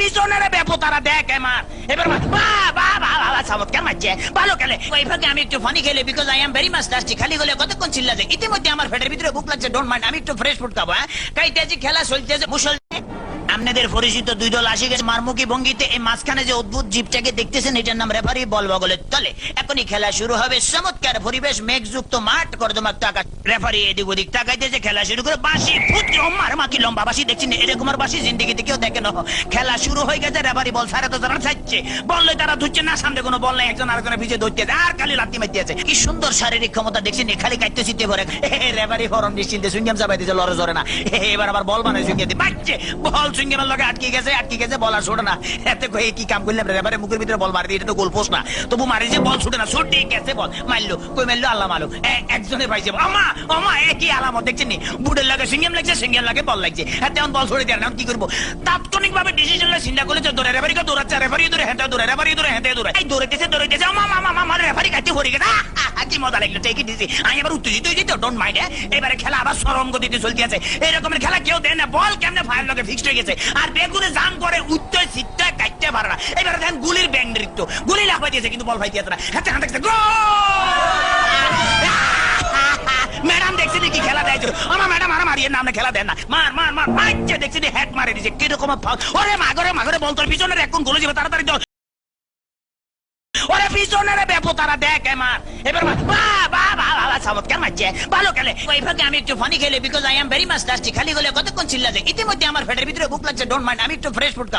পিছনের ব্যাপতারা দেখ আমার এবার চমৎকার মারছে ভালো খেলে ওই ফাঁকে আমি একটু ফানি খেলে because I am very much tasty খালি গলে কতক্ষণ চিল্লা যায় ইতিমধ্যে আমার পেটের ভিতরে বুক লাগছে ডোন্ট মাইন্ড আমি একটু ফ্রেশ ফুড খাবো হ্যাঁ কাইতেছি খেলা চলতেছে মুসল আপনাদের পরিচিত দুই দল আসি গেছে মারমুখী ভঙ্গিতে এই মাঝখানে যে অদ্ভুত জিপটাকে দেখতেছেন এটার নাম রেফারি বল বগলের তলে এখনই খেলা শুরু হবে চমৎকার পরিবেশ মেঘযুক্ত মাঠ কর্দমাক্ত আকাশ রেফারি এদিক ওদিক তাকাইতেছে খেলা শুরু করে বাঁশি ফুটে মার মাকি লম্বা বাঁশি দেখছেন এরকম আর বাঁশি জিন্দিগিতে কেউ দেখে না খেলা শুরু হয়ে গেছে রেফারি বল সাড়ে তো তারা চাইছে বললে তারা ধুচ্ছে না সামনে কোনো বল নাই একজন আরেকজনের পিছিয়ে ধরতে আর খালি লাত্তি মারতে আছে কি সুন্দর শারীরিক ক্ষমতা দেখছেন খালি কাটতে চিতে ভরে রেফারি ফরম নিশ্চিন্তে সুইংগাম চাপাই দিয়েছে লড়ে জরে না এবার আবার বল বানায় সুইংগে বাচ্চে বল সুইংগামের লগে আটকে গেছে বল আর ছোটে না এতে কয়ে কি কাম করলাম রেফারি মুখের ভিতরে বল মারি এটা তো গোল পোস্ট না তবু মারি যে বল ছুটে না ছুটে গেছে বল মারলো কই মারলো আল্লাহ মারলো একজনে পাইছে আমা একই আলামত দেখছেন নি বুড়ের লাগে সিঙ্গেম লাগছে সিঙ্গেম লাগে বল লাগছে তেমন বল ছড়ে দেয় না কি করবো তাৎক্ষণিক ভাবে ডিসিশন চিন্তা করলে দৌড়ে রেফারিকে দৌড়াচ্ছে রেফারি দৌড়ে হেঁটে দৌড়ে রেফারি দৌড়ে হেঁটে দৌড়ে এই দৌড়াইতেছে আমা রেফারি কাটতে পড়ে গেছে কি মজা লাগলো ঠিকই দিছি আমি এবার উত্তেজিত হয়ে যেত ডোন্ট মাইন্ড এবারে খেলা আবার সরম গতিতে চলতে আছে এরকমের খেলা কেউ দেয় না বল কেমনে ফায়ার লগে ফিক্সড হয়ে গেছে আর বেগুনে জাম করে উত্তর সিটটা কাটতে পারে না এবারে দেখেন গুলির ব্যাং নৃত্য গুলি লাফাই দিয়েছে কিন্তু বল ফাইতে না হাতে হাতে ম্যাডাম দেখছি কি খেলা দেয় আমার ম্যাডাম আর মারিয়ে নামে খেলা দেন না মার মার মার মারছে দেখছি হ্যাট মারে দিয়েছে কিরকম ওরে মাগরে বল তোর পিছনের এখন গোলে যাবে তাড়াতাড়ি ওরে পিছনের ব্যাপতারা দেখ আমার এবার চমৎকার মারছে ভালো খেলে ওই ফাঁকে আমি একটু ফানি খেলে because I am very much tasty খালি গলে কতক্ষণ চিল্লা যায় ইতিমধ্যে আমার পেটের ভিতরে বুক লাগছে ডোন্ট মাইন্ড আমি একটু ফ্রেশ ফুড খাবো